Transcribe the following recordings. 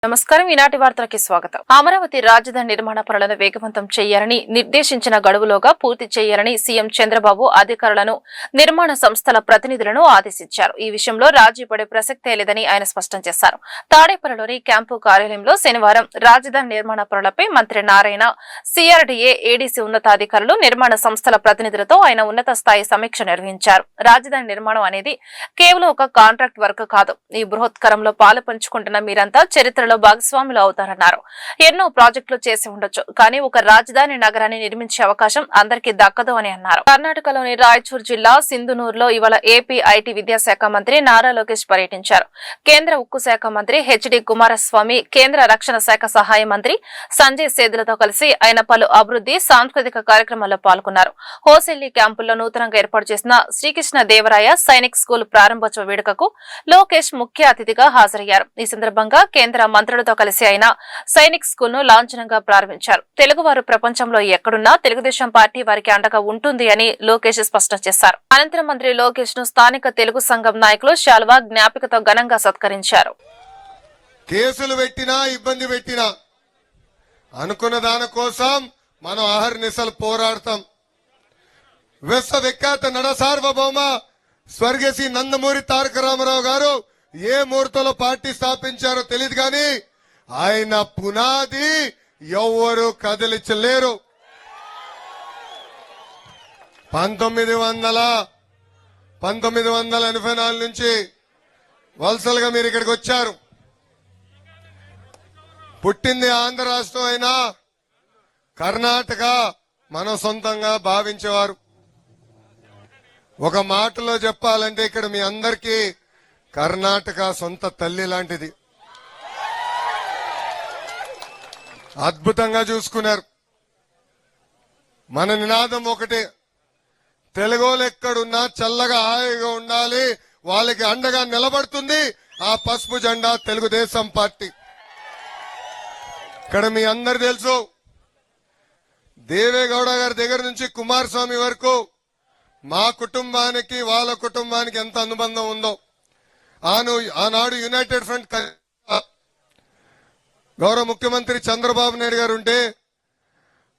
నమస్కారం. ఈనాటి వార్తలకి స్వాగతం. అమరావతి రాజధాని నిర్మాణ పనులను వేగవంతం చేయాలని, నిర్దేశించిన గడువులోగా పూర్తి చేయాలని సీఎం చంద్రబాబు అధికారులను, నిర్మాణ సంస్థల ప్రతినిధులను ఆదేశించారు. ఈ విషయంలో రాజీ పడే ప్రసక్తే లేదని ఆయన స్పష్టం చేశారు. తాడేపల్లిలోని క్యాంపు కార్యాలయంలో శనివారం రాజధాని నిర్మాణ పనులపై మంత్రి నారాయణ, సిఆర్డీఏ, ఏడీసీ ఉన్నతాధికారులు, నిర్మాణ సంస్థల ప్రతినిధులతో ఆయన ఉన్నత స్థాయి సమీక్ష నిర్వహించారు. రాజధాని నిర్మాణం అనేది కేవలం ఒక కాంట్రాక్ట్ వర్క్ కాదు. ఈ బృహత్కరంలో పాలు పంచుకుంటున్న మీరంతా చరిత్రలో భాగస్వాములు అవుతారన్నారు. ఎన్నో ప్రాజెక్టులు చేసి ఉండొచ్చు, కానీ ఒక రాజధాని నగరాన్ని నిర్మించే అవకాశం అందరికీ దక్కదు అని అన్నారు. కర్ణాటకలోని రాయచూర్ జిల్లా సింధునూరులో ఇవాళ ఏపీ ఐటీ విద్యాశాఖ మంత్రి నారా లోకేష్ పర్యటించారు. కేంద్ర ఉక్కు శాఖ మంత్రి హెచ్డి కుమారస్వామి, కేంద్ర రక్షణ శాఖ సహాయ మంత్రి సంజయ్ సేతులతో కలిసి ఆయన పలు అభివృద్ధి, సాంస్కృతిక కార్యక్రమాల్లో పాల్గొన్నారు. హోసెల్లి క్యాంపుల్లో నూతనంగా ఏర్పాటు చేసిన శ్రీకృష్ణ దేవరాయ సైనిక్ స్కూల్ ప్రారంభోత్సవ వేడుకకు లోకేష్ ముఖ్య అతిథిగా హాజరయ్యారు. ఈ సందర్భంగా కేంద్ర మంత్రులతో కలిసి ఆయన సైనిక్ స్కూల్ ను లాంఛనంగా ప్రారంభించారు. తెలుగువారు ప్రపంచంలో ఎక్కడున్నా తెలుగుదేశం పార్టీ వారికి అండగా ఉంటుంది అని లోకేష్ స్పష్టం చేశారు. అనంతరం మంత్రి లోకేష్ ను స్థానిక తెలుగు సంఘం నాయకులు శాల్వా, జ్ఞాపికతో ఘనంగా సత్కరించారు. కేసులు పెట్టినా, ఇబ్బంది పెట్టినా అనుకున్న దాని కోసం మనం అహర్నిశలు పోరాడతాం. విశ్వవిఖ్యాత నడ సార్వభౌమ స్వర్గశ్రీ నందమూరి తారక రామారావు గారు ఏ ముహూర్తంలో పార్టీ స్థాపించారో తెలియదు, కానీ ఆయన పునాది ఎవ్వరూ కదిలించలేరు. 1984 నుంచి వలసలుగా మీరు ఇక్కడికి వచ్చారు. పుట్టింది ఆంధ్ర రాష్ట్రం అయినా కర్ణాటక మనం సొంతంగా భావించేవారు. ఒక మాటలో చెప్పాలంటే ఇక్కడ మీ అందరికీ కర్ణాటక సొంత తల్లి లాంటిది. అద్భుతంగా చూసుకున్నారు. మన నినాదం ఒకటే, తెలుగోలు ఎక్కడున్నా చల్లగా హాయిగా ఉండాలి, వాళ్ళకి అండగా నిలబడుతుంది ఆ పసుపు జెండా తెలుగుదేశం పార్టీ. ఇక్కడ మీ అందరు తెలుసు, దేవేగౌడ గారి దగ్గర నుంచి కుమారస్వామి వరకు మా కుటుంబానికి వాళ్ళ కుటుంబానికి ఎంత అనుబంధం ఉందో. ఆనాడు యునైటెడ్ ఫ్రంట్ గౌరవ ముఖ్యమంత్రి చంద్రబాబు నాయుడు గారు ఉంటే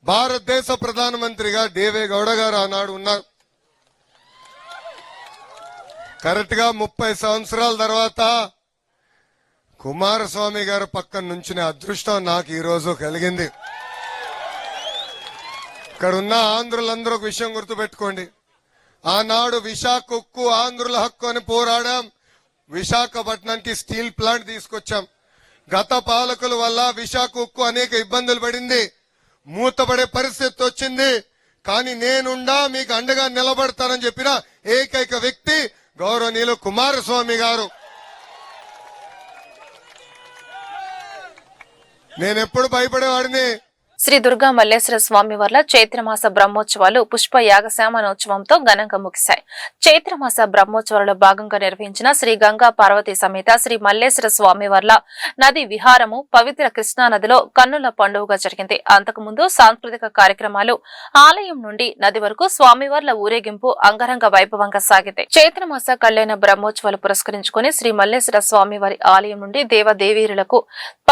భారతదేశ ప్రధానమంత్రిగా దేవేగౌడ గారు ఆనాడు ఉన్నారు. కరెక్ట్ గా 30 సంవత్సరాల తర్వాత కుమారస్వామి గారు పక్కన నుంచిన అదృష్టం నాకు ఈ రోజు కలిగింది. ఇక్కడ ఉన్న ఆంధ్రులందరూ ఒక విషయం గుర్తుపెట్టుకోండి, ఆనాడు విశాఖ ఉక్కు ఆంధ్రుల హక్కు అని పోరాడాం. విశాఖపట్నానికి స్టీల్ ప్లాంట్ తీసుకొచ్చాం. గత పాలకుల వల్ల విశాఖ ఉక్కు అనేక ఇబ్బందులు పడింది, మూతపడే పరిస్థితి వచ్చింది. కానీ నేనుండా మీకు అండగా నిలబడతానని చెప్పిన ఏకైక వ్యక్తి గౌరవనీయులు కుమారస్వామి గారు. నేనెప్పుడు భయపడేవాడిని. శ్రీ దుర్గా మల్లేశ్వర స్వామి వార్ల చైత్రమాస బ్రహ్మోత్సవాలు పుష్ప యాగశామనోత్సవంతో ఘనంగా ముగిశాయి. చైత్రమాస బ్రహ్మోత్సవాలలో భాగంగా నిర్వహించిన శ్రీ గంగా పార్వతీ సమేత శ్రీ మల్లేశ్వర స్వామి వార్ల నది విహారము పవిత్ర కృష్ణా నదిలో కన్నుల పండుగగా జరిగింది. అంతకుముందు సాంస్కృతిక కార్యక్రమాలు, ఆలయం నుండి నది వరకు స్వామివార్ల ఊరేగింపు అంగరంగ వైభవంగా సాగింది. చైత్రమాస కళ్యాణ బ్రహ్మోత్సవాలు పురస్కరించుకుని శ్రీ మల్లేశ్వర స్వామి వారి ఆలయం నుండి దేవదేవీరులకు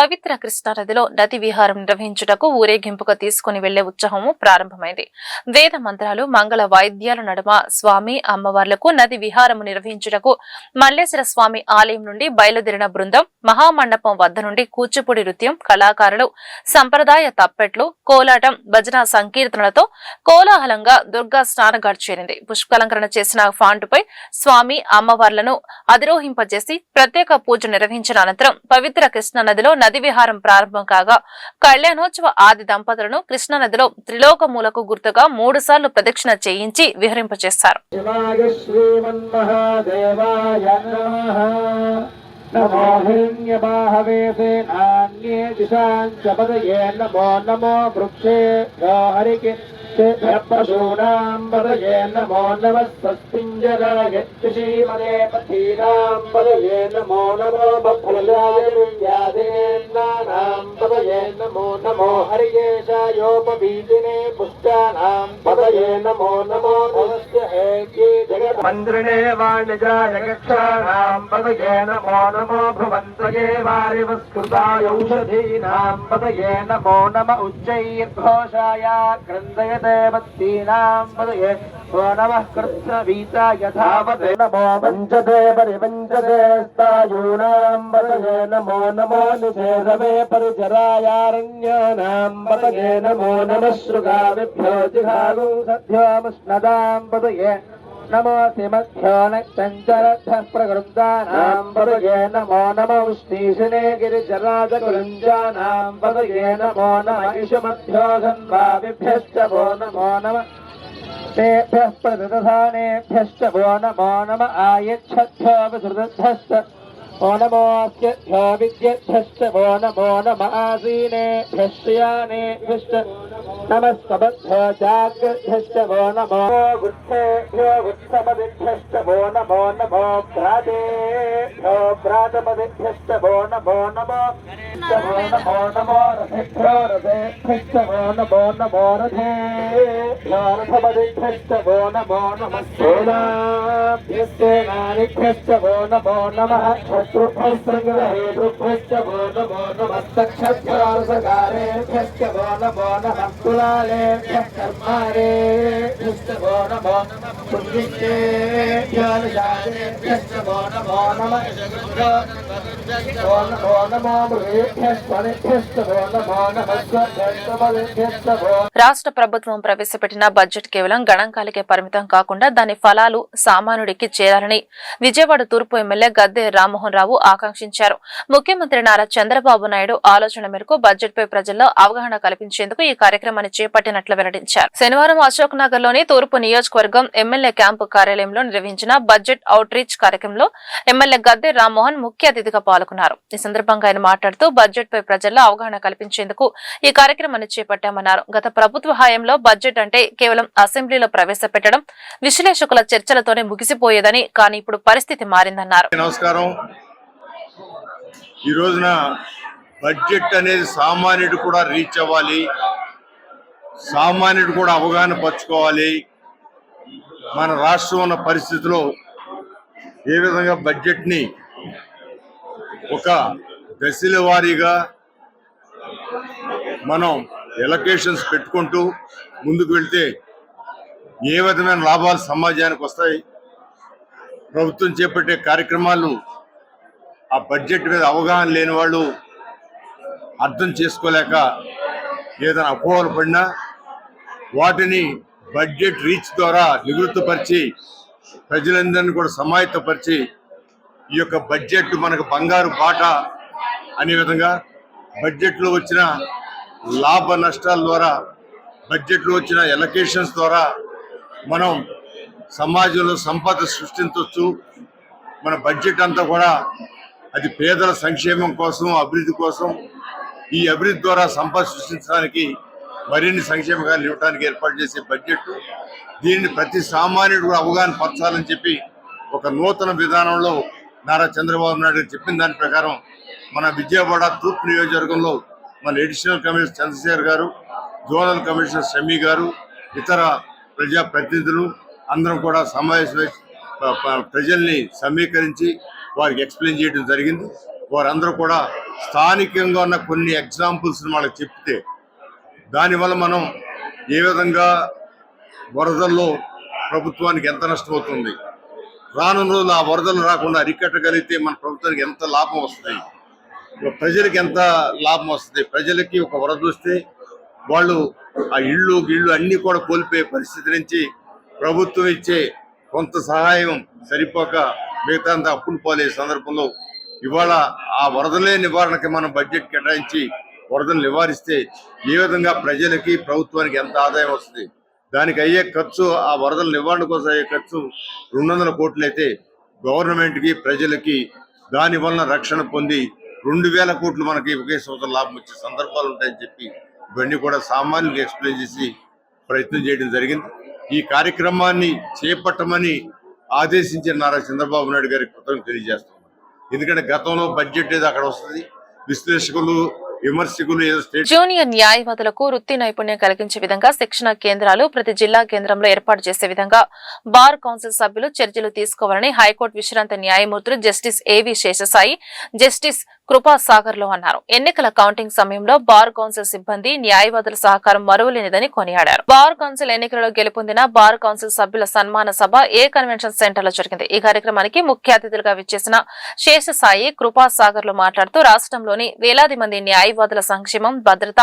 పవిత్ర కృష్ణా నదిలో నది విహారం నిర్వహించుటకు ఊరేగింపుగా తీసుకుని వెళ్లే ఉత్సవము ప్రారంభమైంది. వేద మంత్రాలు, మంగళ వాయిద్యాల నడుమ స్వామి అమ్మవార్లకు నది విహారము నిర్వహించుటకు మల్లేశ్వర స్వామి ఆలయం నుండి బయలుదేరిన బృందం మహామండపం వద్ద నుండి కూచిపూడి నృత్యం, కళాకారులు, సంప్రదాయ తప్పెట్లు, కోలాటం, భజన సంకీర్తనలతో కోలాహలంగా దుర్గా స్నానఘాట్ చేరింది. పుష్పాలంకరణ చేసిన ఫాంటుపై స్వామి అమ్మవార్లను అధిరోహింపజేసి ప్రత్యేక పూజ నిర్వహించిన అనంతరం పవిత్ర కృష్ణా నదిలో నది విహారం ప్రారంభం కాగా కళ్యాణోత్సవ ఆది దంపతులను కృష్ణా నదిలో త్రిలోకమూలకు గుర్తుగా 3 సార్లు ప్రదక్షిణ చేయించి విహరింపచేస్తారు. నమో హిరణ్యబాహవే నాన్యే దిశాంచ పదయే నమో నమో వృక్షేభ్యో హరికేశూనాం పదయే నమో నమః స్వస్తింజరాయ శ్రీమదే పథీనాం పదయే నమో నమో బఫలాయ విద్యాదేనానాం పదయే నమో నమో హరికేశాయోపవీతినే పుష్టానాం పదయే నమో నమో నమస్తే मन्त्रिणे वाणिजाय कक्षाणां पतये नमो नमो भुवन्तये वारिवस्कृताय औषधीनां पतये नमो नम उच्चैर्घोषाय क्रन्दयते वत्तीनां पतये ओ नमः कृत्स्नवीता यथावते नमो वञ्चते परिवञ्चते स्तायूनां पतये नमो नमो निषेधवे परिचरायारण्यानां पतये नमो नमः शृगाविभ्यो जिघागुं सद्योमुष्णदां पतये नमो सिमध्यो नक्तञ्चरद्धः प्रगृन्दानां पतये नमो नमो उष्णीषिणे गिरिजराजकुलञ्जानां पतये नमो नम इषमध्यो धन्वाविभ्यश्च वो नमो नमः तेभ्यः प्रतिदधानेभ्यश्च वो नमो नम आयच्छद्भ्यो विसृतभ्यश्च वो नमोऽस्यभ्यो विद्यभ्यश्च वो नमो नम आसीनेभ्यः श्रियानेभ्यश्च नमस्तभ्यो जाग्रभ्यश्च वो नमो गुच्छेभ्यो गुच्छपदिभ्यश्च वो नमो नमो भ्रातेभ्यो भ्रातपदिभ्यश्च वो नमो नमो नमो नमो रथेभ्यो रथेभ्यश्च वो नमो नमो रथेभ्यो रथपदिभ्यश्च वो नमो नमः सेनाभ्यश्च वो नमो नमः शत्रुभ्यः संग्रहेतृभ्यश्च वो नमो नमः सक्षभ्योऽसकारेभ्यश्च वो नमो नमः कुलालेभ्यः कर्मारेभ्यश्च वो नमो नमः पुण्येभ्यो निजातेभ्यश्च वो नमो नमः वो नमो मृगेभ्यः स्वनेभ्यश्च वो नमो नमः स्वभ्यश्च वो రాష్ట్ర ప్రభుత్వం ప్రవేశపెట్టిన బడ్జెట్ కేవలం గణాంకాలకే పరిమితం కాకుండా దాని ఫలాలు సామాన్యుడికి చేరాలని విజయవాడ తూర్పు ఎమ్మెల్యే గద్దె రామ్మోహన్ రావు ఆకాంక్షించారు. ముఖ్యమంత్రి నారా చంద్రబాబు నాయుడు ఆలోచన మేరకు బడ్జెట్ పై ప్రజల్లో అవగాహన కల్పించేందుకు ఈ కార్యక్రమాన్ని చేపట్టినట్లు వెల్లడించారు. శనివారం అశోక్ నగర్ లోని తూర్పు నియోజకవర్గం ఎమ్మెల్యే క్యాంపు కార్యాలయంలో నిర్వహించిన బడ్జెట్ అవుట్ రీచ్ కార్యక్రమంలో ఎమ్మెల్యే గద్దె రామ్మోహన్ ముఖ్య అతిథిగా పాల్గొన్నారు. ఈ సందర్భంగా ఆయన మాట్లాడుతూ బడ్జెట్ పై ప్రజల్లో అవగాహన కల్పించేందుకు ఈ కార్యక్రమాన్ని చేపట్టామన్నారు. గత ప్రభుత్వ హయాంలో బడ్జెట్ అంటే కేవలం అసెంబ్లీలో ప్రవేశపెట్టడం, విశ్లేషకుల చర్చలతోనే ముగిసిపోయేదని, కానీ ఇప్పుడు పరిస్థితి మారిందన్నారు. నమస్కారం. ఈ రోజున బడ్జెట్ అనేది సామాన్యుడు కూడా రీచ్ అవ్వాలి, సామాన్యుడు కూడా అవగాహన పరచుకోవాలి. మన రాష్ట్రం ఉన్న పరిస్థితిలో ఏ విధంగా బడ్జెట్ని ఒక దశల వారీగా మనం ఎలకేషన్స్ పెట్టుకుంటూ ముందుకు వెళ్తే ఏ విధమైన లాభాలు సమాజానికి వస్తాయి, ప్రభుత్వం చేపట్టే కార్యక్రమాలు ఆ బడ్జెట్ మీద అవగాహన లేని వాళ్ళు అర్థం చేసుకోలేక ఏదైనా అపోహలు పడినా వాటిని బడ్జెట్ రీచ్ ద్వారా నివృత్తపరిచి ప్రజలందరినీ కూడా సమాయత్తపరిచి ఈ యొక్క బడ్జెట్ మనకు బంగారు బాట అనే విధంగా బడ్జెట్లో వచ్చిన లాభ నష్టాల ద్వారా, బడ్జెట్లో వచ్చిన ఎలకేషన్స్ ద్వారా మనం సమాజంలో సంపద సృష్టించవచ్చు. మన బడ్జెట్ అంతా కూడా అది పేదల సంక్షేమం కోసం, అభివృద్ధి కోసం, ఈ అభివృద్ధి ద్వారా సంపద సృష్టించడానికి మరిన్ని సంక్షేమ కార్యాలు ఇవ్వడానికి ఏర్పాటు చేసే బడ్జెట్. దీన్ని ప్రతి సామాన్యుడు కూడా అవగాహన పరచాలని చెప్పి ఒక నూతన విధానంలో నారా చంద్రబాబు నాయుడు చెప్పిన దాని ప్రకారం మన విజయవాడ తూర్పు నియోజకవర్గంలో మన అడిషనల్ కమిషనర్ చంద్రశేఖర్ గారు, జోనల్ కమిషనర్ షమీ గారు, ఇతర ప్రజాప్రతినిధులు అందరం కూడా సమావేశమై ప్రజల్ని సమీకరించి వారికి ఎక్స్ప్లెయిన్ చేయడం జరిగింది. వారందరూ కూడా స్థానికంగా ఉన్న కొన్ని ఎగ్జాంపుల్స్ వాళ్ళకి చెప్తే దానివల్ల మనం ఏ విధంగా వరదల్లో ప్రభుత్వానికి ఎంత నష్టమవుతుంది, రానున్న రోజులు ఆ వరదలు రాకుండా అరికట్టగలిగితే మన ప్రభుత్వానికి ఎంత లాభం వస్తుంది, ప్రజలకి ఎంత లాభం వస్తుంది. ప్రజలకి ఒక వరద వస్తే వాళ్ళు ఆ ఇళ్ళు అన్నీ కూడా కోల్పోయే పరిస్థితి నుంచి ప్రభుత్వం ఇచ్చే కొంత సహాయం సరిపోక మిగతా అంతా అప్పులు పాలే సందర్భంలో ఇవాళ ఆ వరదలే నివారణకి మనం బడ్జెట్ కేటాయించి వరదలు నివారిస్తే ఏ విధంగా ప్రజలకి ప్రభుత్వానికి ఎంత ఆదాయం వస్తుంది. దానికి అయ్యే ఖర్చు, ఆ వరదల నివారణ కోసం అయ్యే ఖర్చు 200 కోట్లు అయితే గవర్నమెంట్కి ప్రజలకి దానివల్ల రక్షణ పొంది 2000 కోట్లు మనకి ఒకే సంవత్సరం లాభం వచ్చే సందర్భాలు ఉంటాయని చెప్పి ఇవన్నీ కూడా సామాన్యులకు ఎక్స్ప్లెయిన్ చేసి ప్రయత్నం చేయడం జరిగింది. ఈ కార్యక్రమాన్ని చేపట్టమని ఆదేశించిన నారా చంద్రబాబు నాయుడు గారికి కృతజ్ఞతలు తెలియజేస్తున్నాం. ఎందుకంటే గతంలో బడ్జెట్ ఏదో అక్కడ వస్తుంది, విశ్లేషకులు విమర్శకులు ఏదో స్టేట్ జూనియర్ న్యాయవాదులకు వృత్తి నైపుణ్యం కలిగించే విధంగా శిక్షణ కేంద్రాలు ప్రతి జిల్లా కేంద్రంలో ఏర్పాటు చేసే విధంగా బార్ కౌన్సిల్ సభ్యులు చర్యలు తీసుకోవాలని హైకోర్టు విశ్రాంత న్యాయమూర్తులు జస్టిస్ ఏవి శేషసాయి, జస్టిస్ కృపా సాగర్ లో అన్నారు. ఎన్నికల కౌంటింగ్ సమయంలో బార్ కౌన్సిల్ సిబ్బంది న్యాయవాదుల సహకారం మరువలేనిదని కొనియాడారు. బార్ కౌన్సిల్ ఎన్నికలలో గెలుపొందిన బార్ కౌన్సిల్ సభ్యుల సన్మాన సభ ఏ కన్వెన్షన్ సెంటర్ లో జరిగింది. ఈ కార్యక్రమానికి ముఖ్య అతిథులుగా విచ్చేసిన శేషసాయి కృపా సాగర్ లో మాట్లాడుతూ రాష్ట్రంలోని వేలాది మంది న్యాయవాదుల సంక్షేమం, భద్రత,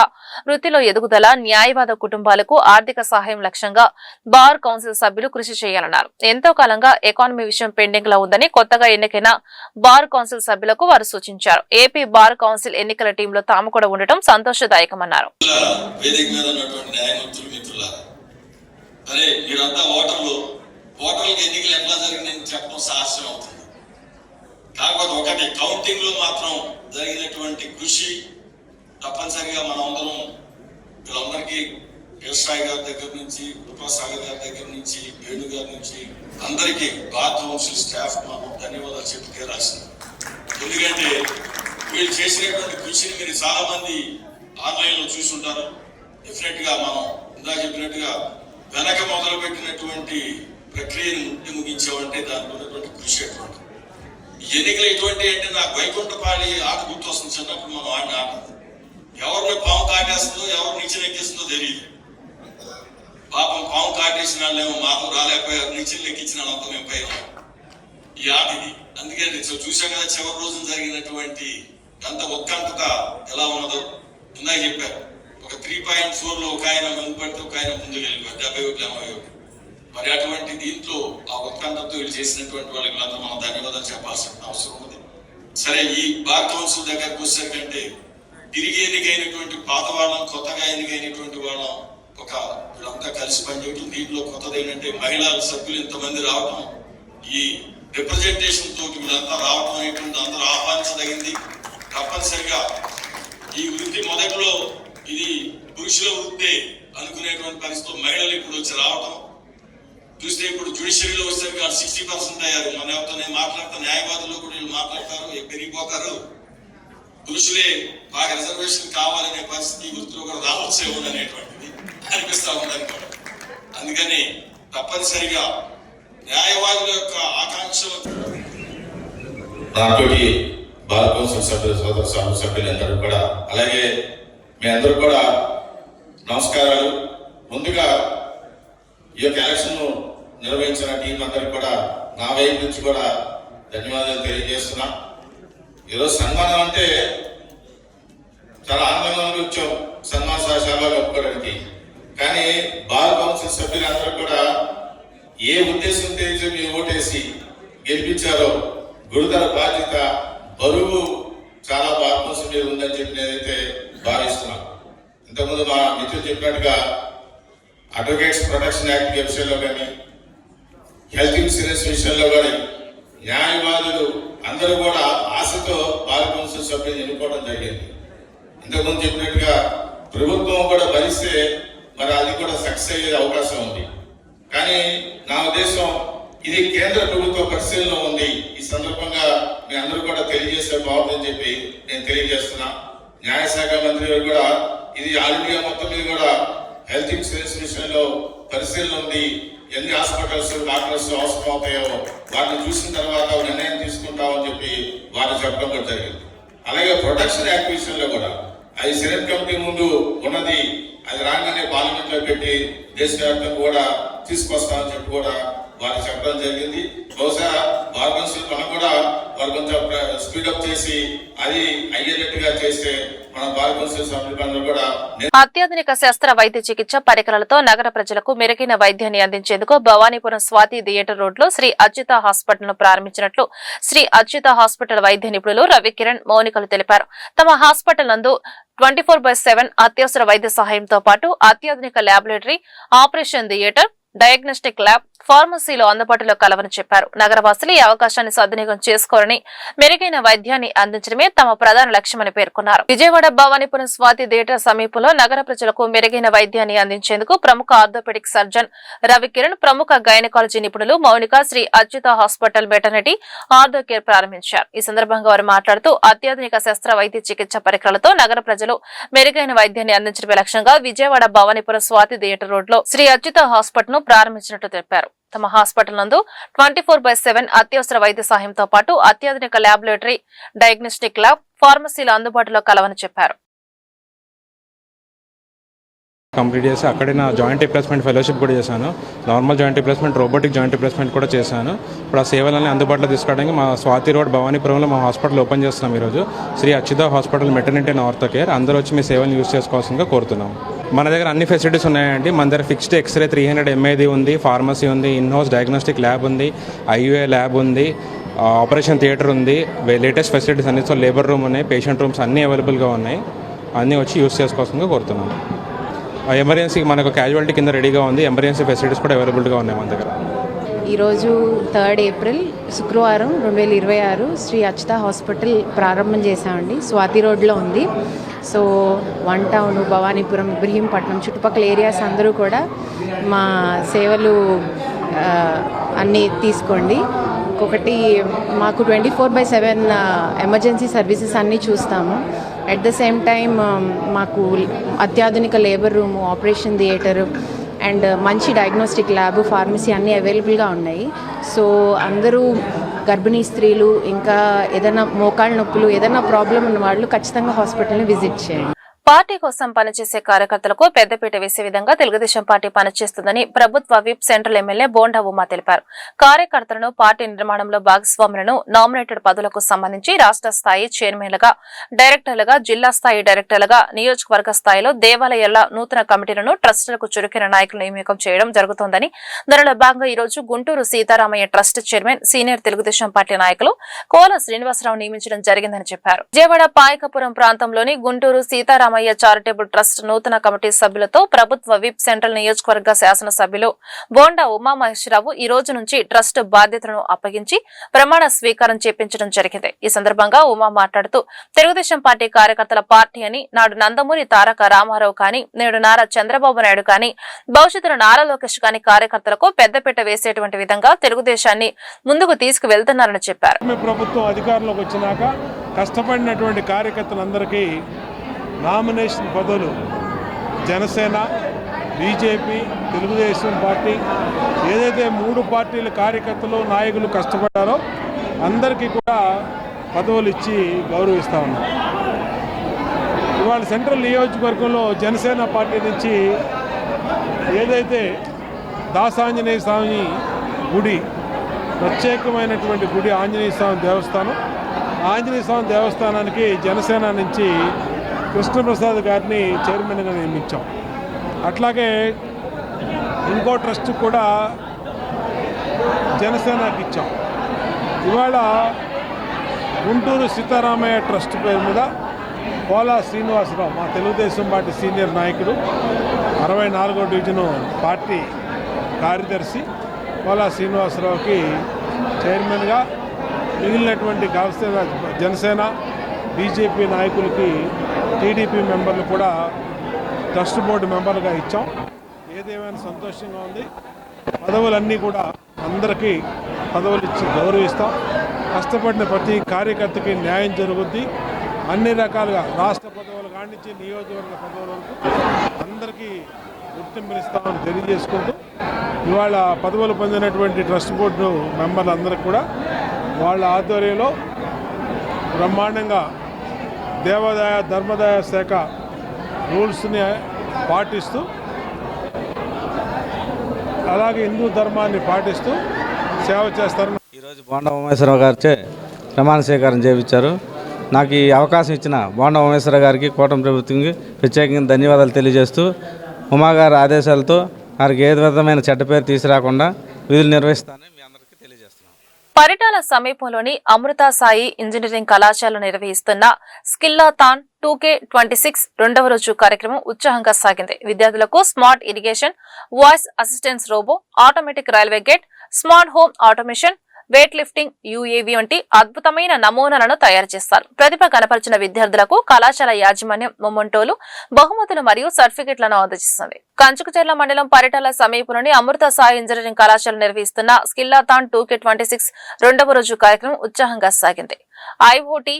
వృత్తిలో ఎదుగుదల, న్యాయవాద కుటుంబాలకు ఆర్థిక సహాయం లక్ష్యంగా బార్ కౌన్సిల్ సభ్యులు కృషి చేయాలన్నారు. ఎంతో కాలంగా ఎకానమీ విషయం పెండింగ్ లో ఉందని కొత్తగా ఎన్నికైన బార్ కౌన్సిల్ సభ్యులకు వారు సూచించారు. ఏపీ బార్ కౌన్సిల్ ఎన్నికల టీంలో తాము కూడా ఉండటం సంతోషదాయకమన్నారు. వేదిక మీద ఉన్నటువంటి న్యాయమూర్తులు మిత్రులారా, అరే మీరంతా ఓటర్లకు ఎన్నికలు ఎట్లా జరిగిందని చెప్పడం సాహసం అవుతుంది. కాకపోతే ఒకటి కౌంటింగ్ లో మాత్రం జరిగినటువంటి కృషి తప్పనిసరిగా మనం అందరం వీళ్ళందరికీ కేశరాయ్ గారి దగ్గర నుంచి, కృపాసాగర్ గారి దగ్గర నుంచి, వేణు గారి నుంచి అందరికీ బార్ కౌన్సిల్ స్టాఫ్ మనం ధన్యవాదాలు చెప్పి తీరాల్సింది. ఎందుకంటే వీళ్ళు చేసినటువంటి కృషిని మీరు చాలా మంది ఆన్లైన్ లో చూసుంటారు. డెఫినెట్ గా మనం ఇందా చెప్పినట్టుగా వెనక మొదలు పెట్టినటువంటి ప్రక్రియను ముగించామంటే దానికి ఉన్నటువంటి కృషి అటువంటి ఎన్నికలు ఎటువంటి అంటే నాకు వైకుంఠపాళి ఆట గుర్తొస్తుంది. చిన్నప్పుడు మనం ఆడిన ఆట ఎవరిని పాము కాటేస్తుందో ఎవరు నిచ్చెన ఎక్కిస్తుందో తెలియదు. పాపం పాము కాటేసిన వాళ్ళేమో మాతో రాలేకపోయారు, నిచ్చెనలు ఎక్కించిన వాళ్ళంతా మేము పైన ఈ ఆట ఇది. అందుకని చూసాం కదా చివరి రోజున జరిగినటువంటి అంత ఉత్కంఠత ఎలా ఉన్నదో ఇందాక చెప్పారు. ఒక 3.4 లో ఒక ఆయన ముందు పడితే ఒక ఆయన ముందుకు వెళ్ళిపోయారు, 71-81. మరి అటువంటి దీంట్లో ఆ ఉత్కంఠతో వీళ్ళు చేసినటువంటి వాళ్ళకి అందరూ మనం ధన్యవాదాలు చెప్పాల్సిన అవసరం ఉంది. సరే, ఈ బార్ కౌన్సిల్ దగ్గరకు వచ్చేసరికంటే తిరిగి ఎన్నికైనటువంటి పాత వాళ్ళం, కొత్తగా ఎన్నికైనటువంటి వాళ్ళం ఒక వీళ్ళంతా కలిసి పనిచేయడం. దీంట్లో కొత్తది ఏంటంటే మహిళా సభ్యులు ఇంతమంది రావడం, ఈ రిప్రజెంటేషన్ తోటి వీళ్ళంతా రావడం అనేటువంటి అందరూ ఆహ్వానించదగింది. తప్పనిసరిగా ఈ వృత్తి మొదట్లో ఇది పురుషుల వృత్తి అనుకునేటువంటి పరిస్థితుల్లో మహిళలు ఇప్పుడు వచ్చి రావటం చూస్తే ఇప్పుడు జ్యుడిషియరీలో వచ్చేసరికి 60% అయ్యారు. మన ఎవరితో నేను మాట్లాడతాను, న్యాయవాదులు కూడా వీళ్ళు మాట్లాడతారు, పెరిగిపోతారు. పురుషులే బాగా రిజర్వేషన్ కావాలనే పరిస్థితి వృత్తిలో కూడా రావచ్చేమో అనేటువంటిది అనిపిస్తా ఉంది. అందుకని తప్పనిసరిగా న్యాయవాదుల యొక్క ఆకాంక్షలు నాతోటి బార్ కౌన్సిల్ సభ్యులందరూ కూడా, అలాగే మీ అందరూ కూడా నమస్కారాలు. ముందుగా ఈ యొక్క ఎలక్షన్ నిర్వహించిన టీం అందరికి కూడా నా వైపు నుంచి కూడా ధన్యవాదాలు తెలియజేస్తున్నా. ఈరోజు సన్మానం అంటే చాలా ఆనందంగా వచ్చాం సన్మాన శాఖలో ఒప్పుకోవడానికి. కానీ బార్ కౌన్సిల్ సభ్యులందరూ కూడా ఏ ఉద్దేశంతో మీరు ఓటేసి గెలిపించారో గురుతర బాధ్యత, బరువు చాలా బార్ కౌన్సిల్ మీద ఉందని చెప్పి నేనైతే భావిస్తున్నాను. ఇంతకుముందు మా మిత్రులు చెప్పినట్టుగా అడ్వకేట్స్ ప్రొటెక్షన్ యాక్ట్ విషయంలో కానీ, హెల్త్ ఇన్సూరెన్స్ విషయంలో కానీ న్యాయవాదులు అందరూ కూడా ఆశతో బార్ కౌన్సిల్ సభ్యులు ఎన్నుకోవడం జరిగింది. ఇంతకుముందు చెప్పినట్టుగా ప్రభుత్వం కూడా భరిస్తే మరి అది కూడా సక్సెస్ అయ్యే అవకాశం ఉంది. కానీ నా ఉద్దేశం ఇది కేంద్ర ప్రభుత్వ పరిశీలనలో ఉంది. ఈ సందర్భంగా మీ అందరూ కూడా తెలియజేస్తే బాగుందని చెప్పి నేను తెలియజేస్తున్నా. న్యాయశాఖ మంత్రి గారు కూడా ఇది ఆల్ ఇండియా మొత్తం మీద కూడా హెల్త్ ఇన్సూరెన్స్ విషయంలో పరిశీలన ఉంది. ఎన్ని హాస్పిటల్స్, డాక్టర్స్ అవసరం అవుతాయో వాటిని చూసిన తర్వాత నిర్ణయం తీసుకుంటామని చెప్పి వారు చెప్పడం కూడా జరిగింది. అలాగే ప్రొటెక్షన్ యాక్ట్ విషయంలో కూడా అది సెనెట్ కమిటీ ముందు ఉన్నది, అది రాగానే పార్లమెంట్ లో పెట్టి దేశవ్యాప్తంగా కూడా తీసుకొస్తామని చెప్పి కూడా వారు చెప్పడం జరిగింది. బహుశా బార్ కౌన్సిల్ మనం కూడా వారు కొంచెం స్పీడప్ చేసి అది అయ్యేటట్టుగా చేస్తే మన బార్ కౌన్సిల్ సభ్యులందరూ కూడా. అత్యాధునిక శస్త్ర వైద్య చికిత్స పరికరాలతో నగర ప్రజలకు మెరుగైన వైద్యాన్ని అందించేందుకు భవానీపురం స్వాతి థియేటర్ రోడ్ లో శ్రీ అచ్యుత హాస్పిటల్ ను ప్రారంభించినట్లు శ్రీ అచ్యుత హాస్పిటల్ వైద్య నిపుణులు రవికిరణ్, మౌనికలు తెలిపారు. తమ హాస్పిటల్ నందు 24/7 అత్యవసర వైద్య సహాయంతో పాటు అత్యాధునిక laboratory, operation theatre, diagnostic lab, ఫార్మసీలో అందుబాటులో కలవని చెప్పారు. నగరవాసులు ఈ అవకాశాన్ని సద్వినియోగం చేసుకోవాలని, మెరుగైన వైద్యాన్ని అందించడమే తమ ప్రధాన లక్ష్యమని పేర్కొన్నారు. విజయవాడ భవానీపురం స్వాతి థియేటర్ సమీపంలో నగర ప్రజలకు మెరుగైన వైద్యాన్ని అందించేందుకు ప్రముఖ ఆర్థోపెడిక్ సర్జన్ రవికిరణ్, ప్రముఖ గైనకాలజీ నిపుణులు Mounika Sri Achyuta hospital maternity ortho care ప్రారంభించారు. ఈ సందర్భంగా వారు మాట్లాడుతూ అత్యాధునిక శస్త్ర వైద్య చికిత్స పరికరాలతో నగర ప్రజలు మెరుగైన వైద్యాన్ని అందించడమే లక్ష్యంగా విజయవాడ భవానీపురం స్వాతి థియేటర్ రోడ్ లో శ్రీ అచ్యుత హాస్పిటల్ ను ప్రారంభించినట్లు తెలిపారు. తమ హాస్పిటల్ నందు 24/7 అత్యవసర వైద్య సహాయంతో పాటు అత్యాధునిక ల్యాబొరేటరీ, డయాగ్నోస్టిక్ ల్యాబ్, ఫార్మసీలు అందుబాటులో కలవని చెప్పారు. కంప్లీట్ చేసి అక్కడే నా జాయింట్ రిప్లేస్మెంట్ ఫెలోషిప్ కూడా చేశాను. Normal joint replacement, robotic joint replacement కూడా చేశాను. ఇప్పుడు ఆ సేవలన్నీ అందుబాటులో తీసుకోవడానికి మా స్వాతి రోడ్ భవానీపురంలో మా హాస్పిటల్ ఓపెన్ చేస్తున్నాం ఈరోజు. Sri Achyuta hospital maternity and ortho care. అందరూ వచ్చి మీ సేవలను యూజ్ చేసుకోవాల్సిందిగా కోరుతున్నాం. మన దగ్గర అన్ని ఫెసిలిటీస్ ఉన్నాయండి. మన దగ్గర ఫిక్స్డ్ ఎక్స్రే 300 MID ఉంది, ఫార్మసీ ఉంది, ఇన్ హౌస్ డయాగ్నోస్టిక్ ల్యాబ్ ఉంది, IUA ల్యాబ్ ఉంది, ఆపరేషన్ థియేటర్ ఉంది, లేటెస్ట్ ఫెసిలిటీస్ అన్ని. సో లేబర్ రూమ్ ఉన్నాయి, పేషెంట్ రూమ్స్ అన్నీ అవైలబుల్గా ఉన్నాయి. అన్నీ వచ్చి యూజ్ చేసుకోవాల్సిందిగా కోరుతున్నాం. ఎమర్జెన్సీకి మనకు క్యాజువాలిటీ కింద రెడీగా ఉంది. ఎమర్జెన్సీ ఫెసిలిటీస్ కూడా అవైలబుల్గా ఉన్నాయి మన దగ్గర. ఈరోజు 3rd ఏప్రిల్ శుక్రవారం 2026 శ్రీ అచ్యుత హాస్పిటల్ ప్రారంభం చేశామండి. స్వాతి రోడ్లో ఉంది. సో 1 టౌన్, భవానీపురం, ఇబ్రహీంపట్నం చుట్టుపక్కల ఏరియాస్ అందరూ కూడా మా సేవలు అన్నీ తీసుకోండి. ఇంకొకటి మాకు 24/7 ఎమర్జెన్సీ సర్వీసెస్ అన్నీ చూస్తాము. అట్ ద సేమ్ టైం మాకు అత్యాధునిక labour room, operation theatre and మంచి డయాగ్నోస్టిక్ ల్యాబ్, ఫార్మసీ అన్నీ అవైలబుల్గా ఉన్నాయి. సో అందరూ గర్భిణీ స్త్రీలు, ఇంకా ఏదైనా మోకాళ్ళ నొప్పులు, ఏదైనా ప్రాబ్లం ఉన్న వాళ్ళు ఖచ్చితంగా హాస్పిటల్ని విజిట్ చేయండి. పార్టీ కోసం పనిచేసే కార్యకర్తలకు పెద్దపీట వేసే విధంగా తెలుగుదేశం పార్టీ పనిచేస్తుందని ప్రభుత్వ whip central MLA bonda Uma తెలిపారు. కార్యకర్తలను పార్టీ నిర్మాణంలో భాగస్వాములను నామినేటెడ్ పదవులకు సంబంధించి రాష్ట్ర స్థాయి చైర్మన్లుగా, డైరెక్టర్లుగా, జిల్లా స్థాయి డైరెక్టర్లుగా, నియోజకవర్గ స్థాయిలో దేవాలయాల నూతన కమిటీలను ట్రస్టులకు చురుకైన నాయకులు నియామకం చేయడం జరుగుతోందని, దానిలో భాగంగా ఈ రోజు Guntur Seetharamaiah trust chairman, senior Telugu Desam party నాయకులు కోల శ్రీనివాసరావు నియమించడం జరిగిందని చెప్పారు. విజయవాడ పాయకపురం ప్రాంతంలోని గుంటూరు సీతారామయ్య చారిటబుల్ ట్రస్ట్ నూతన కమిటీ సభ్యులతో ప్రభుత్వ విప్ సెంట్రల్ నియోజకవర్గ శాసనసభ్యులు బోండా ఉమామహేశ్వరరావు ఈ రోజు నుంచి ట్రస్ట్ బాధ్యతలను అప్పగించి ప్రమాణ స్వీకారం చేపించడం జరిగింది. ఈ సందర్భంగా ఉమా మాట్లాడుతూ తెలుగుదేశం పార్టీ కార్యకర్తల పార్టీ అని, నాడు నందమూరి తారక రామారావు కానీ, నేడు నారా చంద్రబాబు నాయుడు కానీ, భవిష్యత్తులో నారా లోకేష్ కానీ కార్యకర్తలకు పెద్దపీట వేసేటువంటి విధంగా తెలుగుదేశాన్ని ముందుకు తీసుకువెళ్తున్నారని చెప్పారు. ప్రభుత్వం అధికారంలోకి వచ్చినాక కష్టపడినటువంటి కార్యకర్తలందరికీ నామినేషన్ పదవులు జనసేన, బీజేపీ, తెలుగుదేశం పార్టీ ఏదైతే 3 పార్టీల కార్యకర్తలు, నాయకులు కష్టపడ్డారో అందరికీ కూడా పదవులు ఇచ్చి గౌరవిస్తూ ఉన్నారు. ఇవాళ సెంట్రల్ నియోజకవర్గంలో జనసేన పార్టీ నుంచి ఏదైతే దాసాంజనేయ స్వామి గుడి, ప్రత్యేకమైనటువంటి గుడి ఆంజనేయ స్వామి దేవస్థానం, ఆంజనేయ స్వామి దేవస్థానానికి జనసేన నుంచి కృష్ణప్రసాద్ గారిని చైర్మన్గా నియమించాం. అట్లాగే ఇంకో ట్రస్ట్ కూడా జనసేనకి ఇచ్చాం. ఇవాళ గుంటూరు సీతారామయ్య ట్రస్ట్ పేరు మీద కోలా శ్రీనివాసరావు, మా తెలుగుదేశం పార్టీ సీనియర్ నాయకుడు, 64వ డివిజను పార్టీ కార్యదర్శి కోలా శ్రీనివాసరావుకి చైర్మన్గా, మిగిలినటువంటి జనసేన, బీజేపీ నాయకులకి, టీడీపీ మెంబర్లు కూడా ట్రస్ట్ బోర్డు మెంబర్లుగా ఇచ్చాం. ఏదేమైనా సంతోషంగా ఉంది. పదవులన్నీ కూడా అందరికీ పదవులు ఇచ్చి గౌరవిస్తాం. కష్టపడిన ప్రతి కార్యకర్తకి న్యాయం జరుగుద్ది. అన్ని రకాలుగా రాష్ట్ర పదవులు కానించి నియోజకవర్గ పదవుల వరకు అందరికీ గుర్తింపునిస్తామని తెలియజేసుకుంటూ, ఇవాళ పదవులు పొందినటువంటి ట్రస్ట్ బోర్డు మెంబర్లందరికీ కూడా వాళ్ళ ఆధ్వర్యంలో బ్రహ్మాండంగా దేవాదాయ ధర్మదాయ శాఖ రూల్స్ని పాటిస్తూ, అలాగే హిందూ ధర్మాన్ని పాటిస్తూ సేవ చేస్తారు. ఈరోజు బోండా ఉమేశ్వరరావు గారిచే ప్రమాణ స్వీకారం చేయించారు. నాకు ఈ అవకాశం ఇచ్చిన బోండా ఉమేశ్వరరావు గారికి, కూటమి ప్రభుత్వంకి ప్రత్యేకంగా ధన్యవాదాలు తెలియజేస్తూ, ఉమాగారి ఆదేశాలతో వారికి ఏ విధమైన చెడ్డ పేరు తీసుకురాకుండా విధులు నిర్వహిస్తానని మీ అందరికీ తెలియజేస్తున్నాను. పరిటాల సమీపంలోని అమృత సాయి ఇంజనీరింగ్ కళాశాల నిర్వహిస్తున్న స్కిల్లాథాన్ 2K26 రెండవ రోజు కార్యక్రమం ఉత్సాహంగా సాగింది. విద్యార్థులకు smart irrigation, voice assistance robo, automatic railway gate, smart home automation, weight lifting, UAV వంటి అద్భుతమైన నమూనాలను తయారు చేస్తారు. ప్రతిభ కనపరిచిన విద్యార్థులకు కళాశాల యాజమాన్యం మొమెంటోలు, బహుమతులు మరియు సర్టిఫికెట్లను అందజేస్తుంది. కంచుకుచెర్ల మండలం పరిటాల సమీపంలోని అమృత సాయి ఇంజనీరింగ్ కళాశాల నిర్వహిస్తున్న స్కిల్లాథాన్ 2K26 రెండవ రోజు కార్యక్రమం ఉత్సాహంగా సాగింది. ఐఓటీ,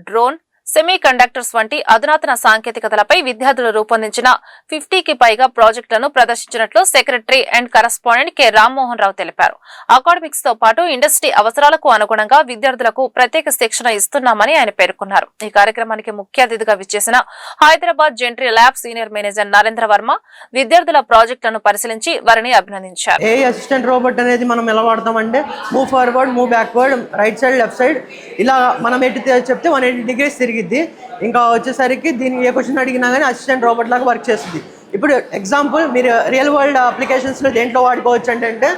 డ్రోన్, సెమీ కండక్టర్స్ వంటి అధునాతన సాంకేతికతలపై విద్యార్థులు రూపొందించిన 50కి పైగా ప్రాజెక్టులను ప్రదర్శించినట్లు secretary and correspondent K Rammohan Rao తెలిపారు. అకాడమిక్స్ తో పాటు ఇండస్ట్రీ అవసరాలకు అనుగుణంగా విద్యార్థులకు ప్రత్యేక శిక్షణ ఇస్తున్నామని ఆయన పేర్కొన్నారు. ఈ కార్యక్రమానికి ముఖ్య అతిథిగా విచ్చేసిన Hyderabad gentry lab senior manager Narendra Varma విద్యార్థుల ప్రాజెక్టులను పరిశీలించి వారిని అభినందించారు. ఏ అసిస్టెంట్ రోబోట్ అనేది మనం ఎలా వాడతామంటే move forward, move backward, right side, left side ఇలా మనం ఎటు చెప్తే 180 degrees తిరిగిద్ది. ఇంకా వచ్చేసరికి దీన్ని ఏ క్వశ్చన్ అడిగినా కానీ అసిస్టెంట్ రోబోట్ లాగా వర్క్ చేస్తుంది. ఇప్పుడు ఎగ్జాంపుల్ మీరు రియల్ వరల్డ్ అప్లికేషన్స్లో దేంట్లో వాడుకోవచ్చు అంటే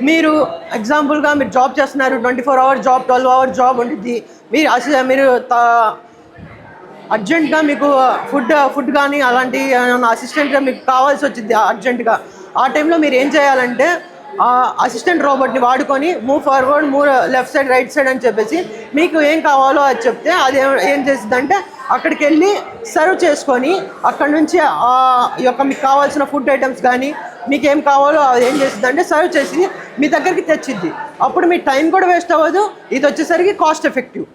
మీరు ఎగ్జాంపుల్గా మీరు జాబ్ చేస్తున్నారు, 24 hours జాబ్, 12 hours జాబ్ ఉంటుంది. మీరు అర్జెంట్గా మీకు ఫుడ్ కానీ అలాంటి అసిస్టెంట్గా మీకు కావాల్సి వచ్చింది అర్జెంటుగా. ఆ టైంలో మీరు ఏం చేయాలంటే అసిస్టెంట్ రోబోట్ని వాడుకొని move forward, move left side, right side అని చెప్పేసి మీకు ఏం కావాలో అది చెప్తే అది ఏం చేస్తుందంటే అక్కడికి వెళ్ళి సర్వ్ చేసుకొని అక్కడ నుంచి మీకు కావాల్సిన ఫుడ్ ఐటమ్స్ కానీ మీకు ఏం కావాలో అది ఏం చేస్తుందంటే సర్వ్ చేసి మీ దగ్గరికి తెచ్చిద్ది. అప్పుడు మీ టైం కూడా వేస్ట్ అవ్వదు. ఇది వచ్చేసరికి కాస్ట్ ఎఫెక్టివ్.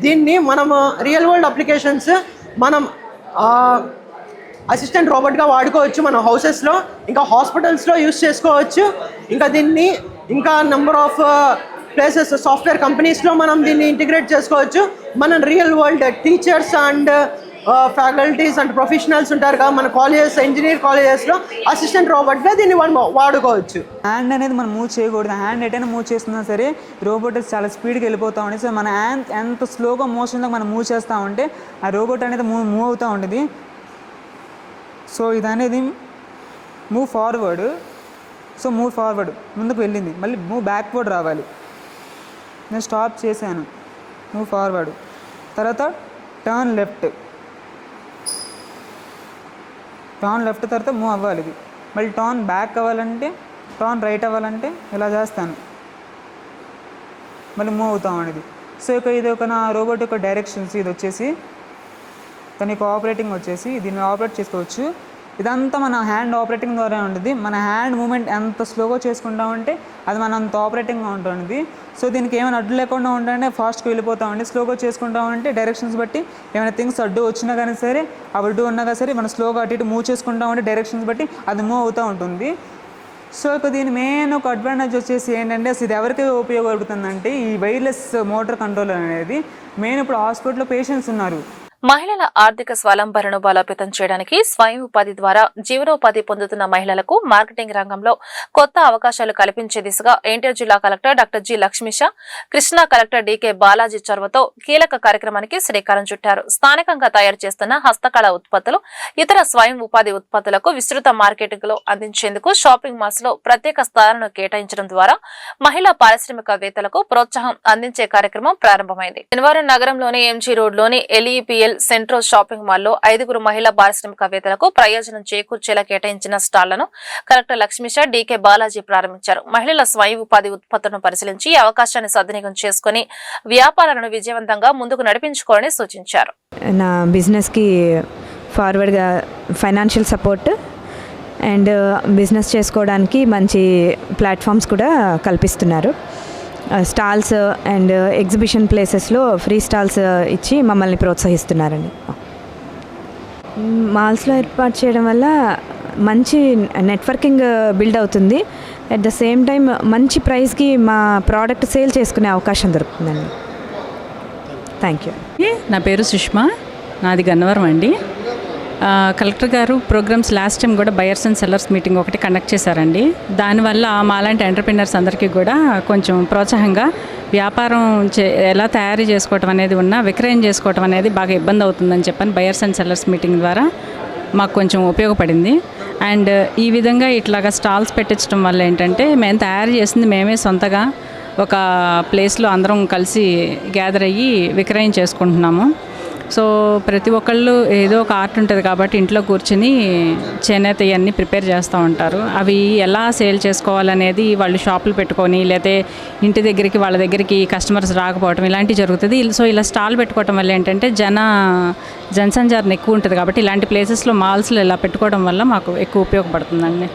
దీన్ని మనం రియల్ వరల్డ్ అప్లికేషన్స్ మనం అసిస్టెంట్ రోబోట్గా వాడుకోవచ్చు మన హౌసెస్లో, ఇంకా హాస్పిటల్స్లో యూస్ చేసుకోవచ్చు. ఇంకా దీన్ని ఇంకా నెంబర్ ఆఫ్ ప్లేసెస్ సాఫ్ట్వేర్ కంపెనీస్లో మనం దీన్ని ఇంటిగ్రేట్ చేసుకోవచ్చు. మన real world teachers and faculties and professionals ఉంటారు కదా మన కాలేజెస్, ఇంజనీర్ కాలేజెస్లో అసిస్టెంట్ రోబోట్గా దీన్ని వాడుకోవచ్చు. హ్యాండ్ అనేది మనం మూవ్ చేయకూడదు. హ్యాండ్ ఎటైనా మూవ్ చేస్తున్నా సరే రోబోట్ చాలా స్పీడ్గా వెళ్ళిపోతూ ఉంటుంది. సో మన హ్యాండ్ ఎంత స్లోగా మోషన్లో మనం మూవ్ చేస్తూ ఉంటే ఆ రోబోట్ అనేది మూవ్ అవుతూ ఉంటుంది. సో ఇది అనేది move forward, so move forward ముందుకు వెళ్ళింది, మళ్ళీ మూవ్ బ్యాక్వర్డ్ రావాలి. నేను స్టాప్ చేశాను, మూవ్ ఫార్వర్డ్, తర్వాత టర్న్ లెఫ్ట్ తర్వాత మూవ్ అవ్వాలి. ఇది మళ్ళీ టర్న్ బ్యాక్ అవ్వాలంటే, టర్న్ రైట్ అవ్వాలంటే ఇలా చేస్తాను, మళ్ళీ మూవ్ అవుతాం అనేది. సో ఇది ఒక నా రోబోట్ యొక్క డైరెక్షన్స్. ఇది వచ్చేసి దాని యొక్క ఆపరేటింగ్ వచ్చేసి దీన్ని ఆపరేట్ చేసుకోవచ్చు. ఇదంతా మన హ్యాండ్ ఆపరేటింగ్ ద్వారా ఉంటుంది. మన హ్యాండ్ మూమెంట్ ఎంత స్లోగా చేసుకుంటా ఉంటే అది మన అంత ఆపరేటింగ్గా ఉంటుంది. సో దీనికి ఏమైనా అడ్డు లేకుండా ఉంటే ఫాస్ట్గా వెళ్ళిపోతూ ఉంటే, స్లోగా చేసుకుంటా ఉంటే డైరెక్షన్స్ బట్టి ఏమైనా థింగ్స్ అడ్డు వచ్చినా కానీ సరే, అడ్డు ఉన్నా సరే మనం స్లోగా అటు ఇటు మూవ్ చేసుకుంటా ఉంటే డైరెక్షన్స్ బట్టి అది మూవ్ అవుతూ ఉంటుంది. సో దీని మెయిన్ ఒక అడ్వాంటేజ్ వచ్చేసి ఏంటంటే అసలు ఇది ఎవరికి ఉపయోగపడుతుందంటే ఈ వైర్లెస్ మోటార్ కంట్రోల్ అనేది మెయిన్ ఇప్పుడు హాస్పిటల్లో పేషెంట్స్ ఉన్నారు. మహిళల ఆర్థిక స్వలంబనను బలోపేతం చేయడానికి స్వయం ఉపాధి ద్వారా జీవనోపాధి పొందుతున్న మహిళలకు మార్కెటింగ్ రంగంలో కొత్త అవకాశాలు కల్పించే దిశగా ఎన్టీఆర్ జిల్లా collector doctor G Lakshmisha, Krishna collector DK Balaji చొరవతో కీలక కార్యక్రమానికి శ్రీకారం చుట్టారు. స్థానికంగా తయారు చేస్తున్న హస్తకళ ఉత్పత్తులు, ఇతర స్వయం ఉపాధి ఉత్పత్తులకు విస్తృత మార్కెటింగ్ లో అందించేందుకు షాపింగ్ మాల్స్ లో ప్రత్యేక స్థానాలను కేటాయించడం ద్వారా మహిళా పారిశ్రామికవేత్తలకు ప్రోత్సాహం అందించే కార్యక్రమం ప్రారంభమైంది. శనివారం నగరంలోని ఎంజీ రోడ్లోని ఎల్ఈపీఎల్ సెంట్రో షాపింగ్ మాల్లో 5 మహిళా పారిశ్రామికవేత్తలకు ప్రయోజనం చేకూర్చేలా కేటాయించిన స్టాళ్లను కలెక్టర్ లక్ష్మీష, డికే బాలాజీ ప్రారంభించారు. మహిళల స్వయం ఉపాధి ఉత్పత్తులను పరిశీలించి అవకాశాన్ని సద్వినియోగం చేసుకుని వ్యాపారాలను విజయవంతంగా ముందుకు నడిపించుకోవాలని సూచించారు. నా బిజినెస్కి ఫార్వర్డ్గా ఫైనాన్షియల్ సపోర్ట్ అండ్ బిజినెస్ చేసుకోవడానికి మంచి ప్లాట్ఫామ్స్ కూడా కల్పిస్తున్నారు. స్టాల్స్ అండ్ ఎగ్జిబిషన్ ప్లేసెస్లో ఫ్రీ స్టాల్స్ ఇచ్చి మమ్మల్ని ప్రోత్సహిస్తున్నారండి. మాల్స్లో ఏర్పాటు చేయడం వల్ల మంచి నెట్వర్కింగ్ బిల్డ్ అవుతుంది. అట్ ద సేమ్ టైం మంచి ప్రైస్కి మా ప్రోడక్ట్ సేల్ చేసుకునే అవకాశం దొరుకుతుందండి. Thank you. నా పేరు సుష్మా, నాది గన్నవరం అండి. కలెక్టర్ గారు ప్రోగ్రామ్స్ లాస్ట్ టైం కూడా బయర్స్ అండ్ సెల్లర్స్ మీటింగ్ ఒకటి కండక్ట్ చేశారండి. దానివల్ల మాలాంటి ఎంటర్ప్రినర్స్ అందరికీ కూడా కొంచెం ప్రోత్సాహంగా వ్యాపారం ఎలా తయారు చేసుకోవటం అనేది విక్రయం చేసుకోవటం అనేది బాగా ఇబ్బంది అవుతుందని చెప్పని బయర్స్ అండ్ సెల్లర్స్ మీటింగ్ ద్వారా మాకు కొంచెం ఉపయోగపడింది. అండ్ ఈ విధంగా ఇట్లాగా స్టాల్స్ పెట్టించడం వల్ల ఏంటంటే మేము తయారు చేసింది మేమే సొంతగా ఒక ప్లేస్లో అందరం కలిసి గ్యాదర్ అయ్యి విక్రయం చేసుకుంటున్నాము. సో ప్రతి ఒక్కళ్ళు ఏదో ఒక ఆర్ట్ ఉంటుంది కాబట్టి ఇంట్లో కూర్చుని చేనేత ఇవన్నీ ప్రిపేర్ చేస్తూ ఉంటారు. అవి ఎలా సేల్ చేసుకోవాలనేది వాళ్ళు షాపులు పెట్టుకొని లేకపోతే ఇంటి దగ్గరికి వాళ్ళ దగ్గరికి కస్టమర్స్ రాకపోవడం ఇలాంటివి జరుగుతుంది. సో ఇలా స్టాల్ పెట్టుకోవడం వల్ల ఏంటంటే జనసంచారం ఎక్కువ ఉంటుంది కాబట్టి ఇలాంటి ప్లేసెస్లో మాల్స్లో ఇలా పెట్టుకోవడం వల్ల మాకు ఎక్కువ ఉపయోగపడుతుందండి.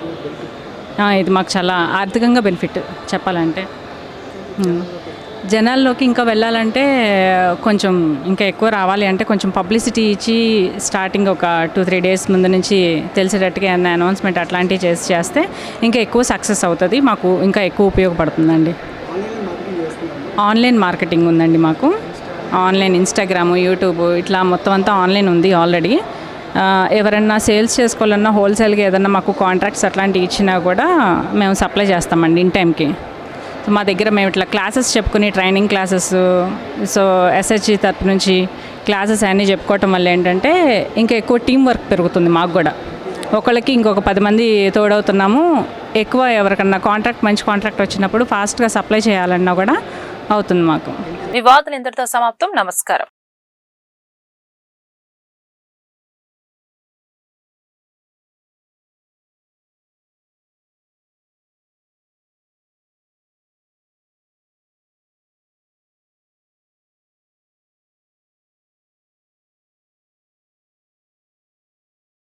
ఇది మాకు చాలా ఆర్థికంగా బెనిఫిట్ చెప్పాలంటే. జనాల్లోకి ఇంకా వెళ్ళాలంటే కొంచెం ఇంకా ఎక్కువ రావాలి అంటే కొంచెం పబ్లిసిటీ ఇచ్చి స్టార్టింగ్ ఒక 2-3 డేస్ ముందు నుంచి తెలిసేటట్టుగా ఏమైనా అనౌన్స్మెంట్ అట్లాంటివి చేస్తే ఇంకా ఎక్కువ సక్సెస్ అవుతుంది, మాకు ఇంకా ఎక్కువ ఉపయోగపడుతుందండి. ఆన్లైన్ మార్కెటింగ్ ఉందండి మాకు. ఆన్లైన్ ఇన్స్టాగ్రాము, యూట్యూబ్ ఇట్లా మొత్తం అంతా ఆన్లైన్ ఉంది ఆల్రెడీ. ఎవరన్నా సేల్స్ చేసుకోవాలన్నా హోల్సేల్గా ఏదన్నా మాకు కాంట్రాక్ట్స్ అట్లాంటివి ఇచ్చినా కూడా మేము సప్లై చేస్తామండి ఇన్ టైంకి. మా దగ్గర మేము ఇట్లా క్లాసెస్ చెప్పుకుని ట్రైనింగ్ క్లాసెస్, సో SHG తరపు నుంచి క్లాసెస్ అన్నీ చెప్పుకోవటం వల్ల ఏంటంటే ఇంకా ఎక్కువ టీం వర్క్ పెరుగుతుంది మాకు కూడా. ఒకళ్ళకి ఇంకొక 10 మంది తోడవుతున్నాము. ఎక్కువ ఎవరికన్నా మంచి కాంట్రాక్ట్ వచ్చినప్పుడు ఫాస్ట్గా సప్లై చేయాలన్నా కూడా అవుతుంది మాకు. వివాదాలు ఇంతటితో సమాప్తం. నమస్కారం.